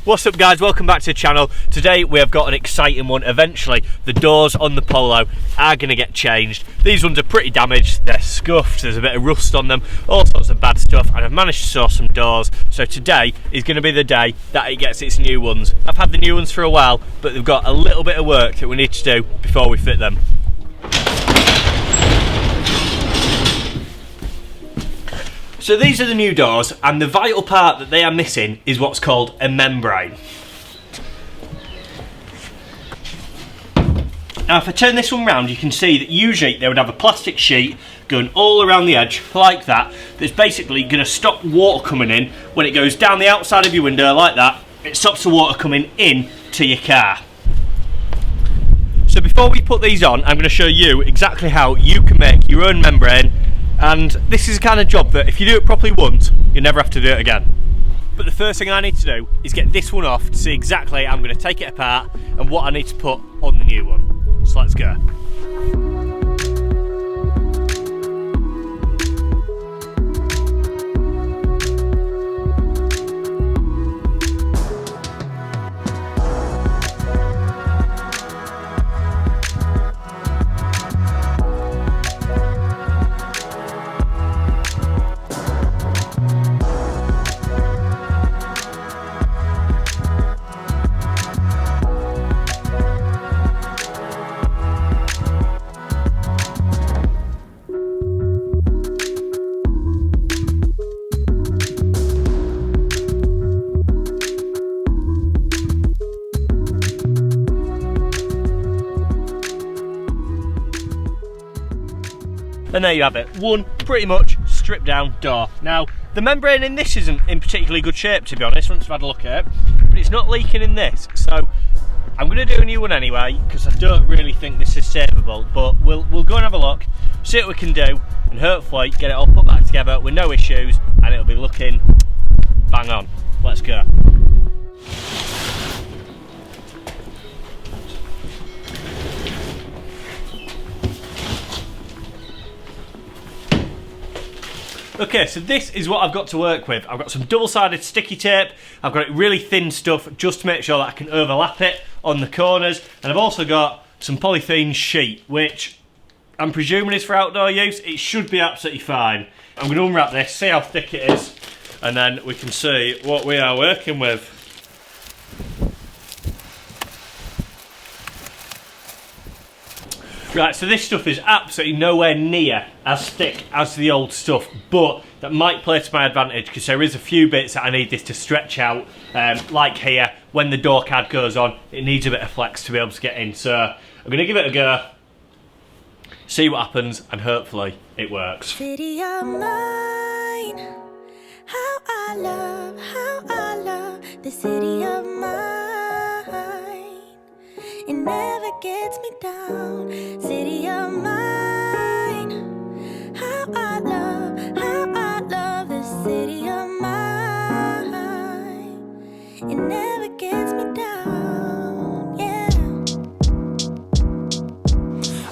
What's up guys, welcome back to the channel. Today we have got an exciting one. Eventually the doors on the Polo are going to get changed. These ones are pretty damaged, they're scuffed, there's a bit of rust on them, all sorts of bad stuff, and I've managed to source some doors. So today is going to be the day that it gets its new ones. I've had the new ones for a while, but they've got a little bit of work that we need to do before we fit them. So these are the new doors, and the vital part that they are missing is what's called a membrane. Now if I turn this one round, you can see that usually they would have a plastic sheet going all around the edge like that, that's basically going to stop water coming in when it goes down the outside of your window like that. It stops the water coming in to your car. So before we put these on, I'm going to show you exactly how you can make your own membrane. And this is the kind of job that if you do it properly once, you never have to do it again. But the first thing I need to do is get this one off to see exactly how I'm going to take it apart and what I need to put on the new one. So let's go. And there you have it, one pretty much stripped down door. Now, the membrane in this isn't in particularly good shape, to be honest, once I've had a look at it, but it's not leaking in this, so I'm going to do a new one anyway, because I don't really think this is savable, but we'll go and have a look, see what we can do, and hopefully get it all put back together with no issues, and it'll be looking bang on. Let's go. Okay, so this is what I've got to work with. I've got some double-sided sticky tape, I've got it really thin stuff just to make sure that I can overlap it on the corners, and I've also got some polythene sheet, which I'm presuming is for outdoor use. It should be absolutely fine. I'm going to unwrap this, see how thick it is, and then we can see what we are working with. Right, so this stuff is absolutely nowhere near as thick as the old stuff, but that might play to my advantage because there is a few bits that I need this to stretch out, like here, when the door card goes on, it needs a bit of flex to be able to get in. So I'm going to give it a go, see what happens, and hopefully it works. City of mine, how I love the city of mine. It never gets me down. City of mine, how I love the city of mine. It never gets me down, yeah.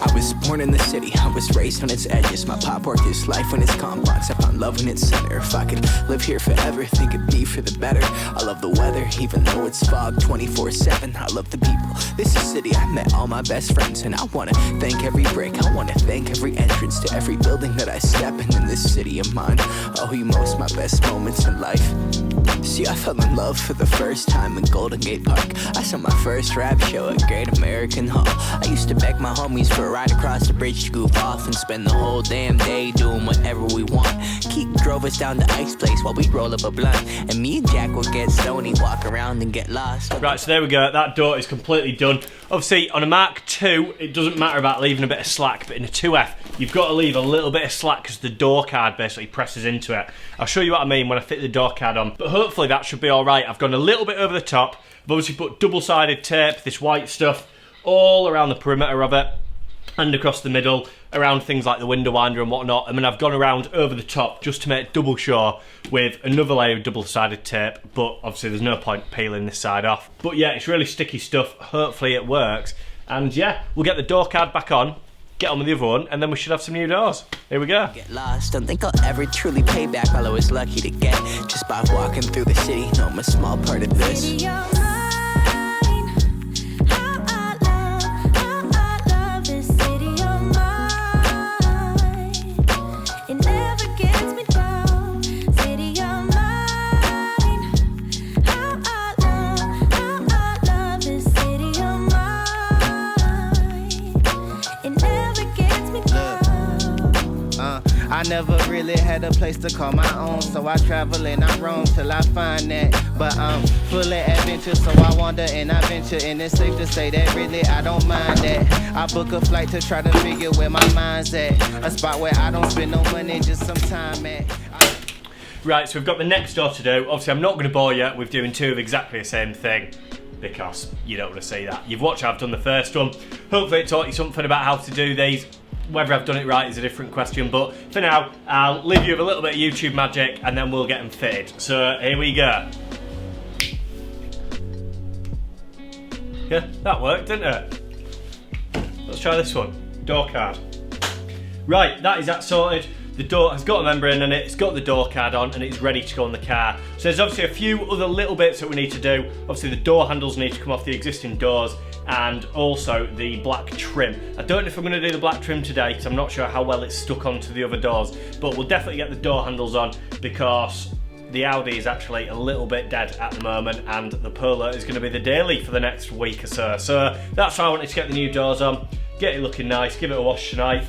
I was born in the city, I was raised on its edges. My pop worked his life when its confines. I found love in its center. If I could live here forever, think it'd be for the better. I love the weather, even though it's fog 24/7. I love the people. This is city, I met all my best friends, and I wanna thank every brick. I wanna thank every entrance to every building that I step in this city of mine. Oh, you most my best moments in life. See, I fell in love for the first time in Golden Gate Park. I saw my first rap show at Great American Hall. I used to beg my homies for a ride across the bridge to goof off and spend the whole damn day doing whatever we want. Keith drove us down to Ice Place while we'd roll up a blunt, and me and Jack would get stony, walk around and get lost. Right, so there we go, that door is completely done. Obviously on a Mark II, it doesn't matter about leaving a bit of slack, but in a 2F, you've got to leave a little bit of slack because the door card basically presses into it. I'll show you what I mean when I fit the door card on, but hopefully that should be alright. I've gone a little bit over the top. I've obviously put double-sided tape, this white stuff, all around the perimeter of it, and across the middle, around things like the window winder and whatnot, and then I've gone around over the top just to make double sure with another layer of double-sided tape, but obviously there's no point peeling this side off. But yeah, it's really sticky stuff, hopefully it works, and yeah, we'll get the door card back on get on with the other one, and then we should have some new doors. Here we go. Get lost, don't think I'll ever truly pay back all I was lucky to get. Just by walking through the city, know I'm a small part of this. City of mine. How I love this city of mine. It never gets me down. City of mine. How I love this city of mine. It never gets me down. I never really had a place to call my own, so I travel and I roam till I find that. But I'm full of adventure, so I wander and I venture, and it's safe to say that really I don't mind that. I book a flight to try to figure where my mind's at, a spot where I don't spend no money, just some time at. Right, so we've got the next door to do. Obviously, I'm not going to bore you with doing two of exactly the same thing, because you don't want to see that. You've watched how I've done the first one. Hopefully it taught you something about how to do these. Whether I've done it right is a different question, but for now, I'll leave you with a little bit of YouTube magic and then we'll get them fitted. So here we go. Yeah, that worked, didn't it? Let's try this one. Door card. Right, that is that sorted. The door has got a membrane in it, it's got the door card on, and it's ready to go in the car. So there's obviously a few other little bits that we need to do. Obviously the door handles need to come off the existing doors, and also the black trim. I don't know if I'm going to do the black trim today because I'm not sure how well it's stuck onto the other doors, but we'll definitely get the door handles on because the Audi is actually a little bit dead at the moment, and the Polo is going to be the daily for the next week or so. So that's why I wanted to get the new doors on, get it looking nice, give it a wash tonight,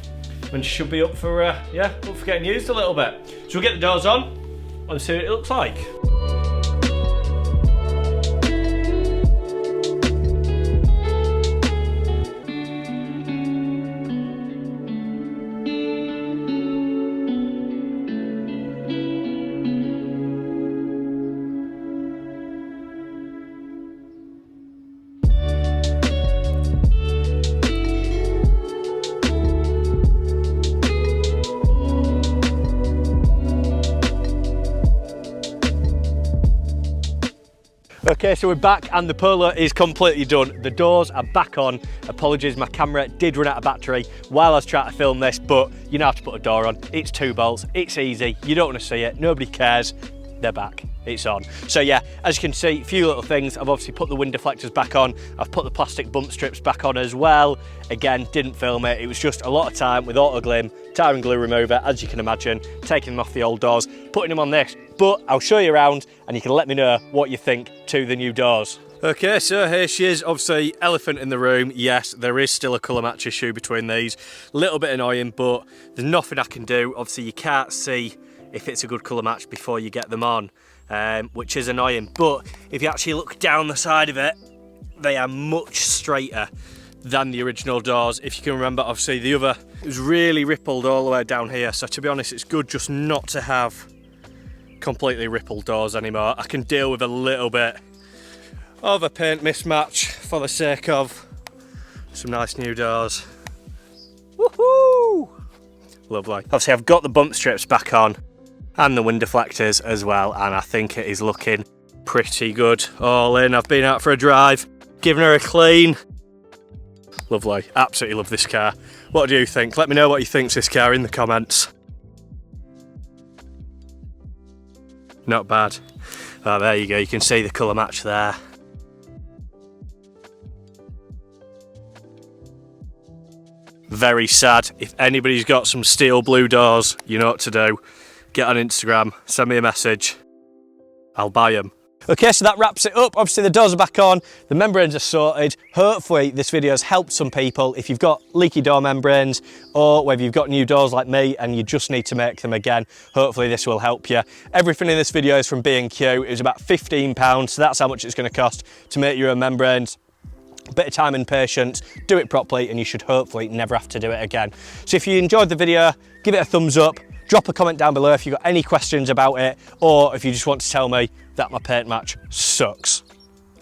and should be up for up for getting used a little bit. So we'll get the doors on and see what it looks like. Okay, so we're back and the Polo is completely done. The doors are back on. Apologies, my camera did run out of battery while I was trying to film this, but you know how to put a door on. It's 2 bolts, it's easy, you don't want to see it, nobody cares. They're back, it's on. So yeah, as you can see, a few little things. I've obviously put the wind deflectors back on. I've put the plastic bump strips back on as well. Again, didn't film it. It was just a lot of time with auto glim, tire and glue remover, as you can imagine, taking them off the old doors, putting them on this. But I'll show you around and you can let me know what you think to the new doors. Okay, so here she is, obviously elephant in the room. Yes, there is still a colour match issue between these. A little bit annoying, but there's nothing I can do. Obviously you can't see if it's a good colour match before you get them on, which is annoying. But if you actually look down the side of it, they are much straighter than the original doors. If you can remember, obviously the other, it was really rippled all the way down here. So to be honest, it's good just not to have completely rippled doors anymore. I can deal with a little bit of a paint mismatch for the sake of some nice new doors. Woohoo! Lovely. Obviously I've got the bump strips back on and the wind deflectors as well, and I think it is looking pretty good all in. I've been out for a drive, given her a clean. Lovely, absolutely love this car. What do you think? Let me know what you think of this car in the comments. Not bad. Oh, there you go, you can see the colour match there. Very sad. If anybody's got some steel blue doors, you know what to do. Get on Instagram, send me a message. I'll buy them. Okay, so that wraps it up. Obviously the doors are back on, the membranes are sorted. Hopefully this video has helped some people. If you've got leaky door membranes, or whether you've got new doors like me and you just need to make them again, hopefully this will help you. Everything in this video is from B&Q. It was about £15, so that's how much it's going to cost to make your own membranes. A bit of time and patience, do it properly, and you should hopefully never have to do it again. So if you enjoyed the video, give it a thumbs up, drop a comment down below if you've got any questions about it, or if you just want to tell me that my paint match sucks.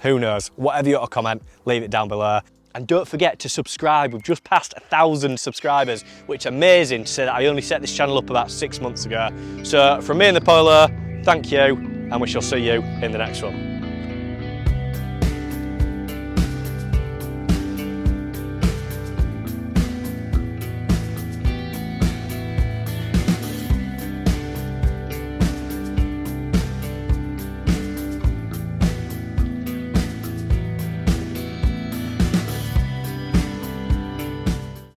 Who knows? Whatever you want to comment, leave it down below. And don't forget to subscribe. We've just passed 1,000 subscribers, which is amazing to say that I only set this channel up about 6 months ago. So from me and the Polo, thank you, and we shall see you in the next one.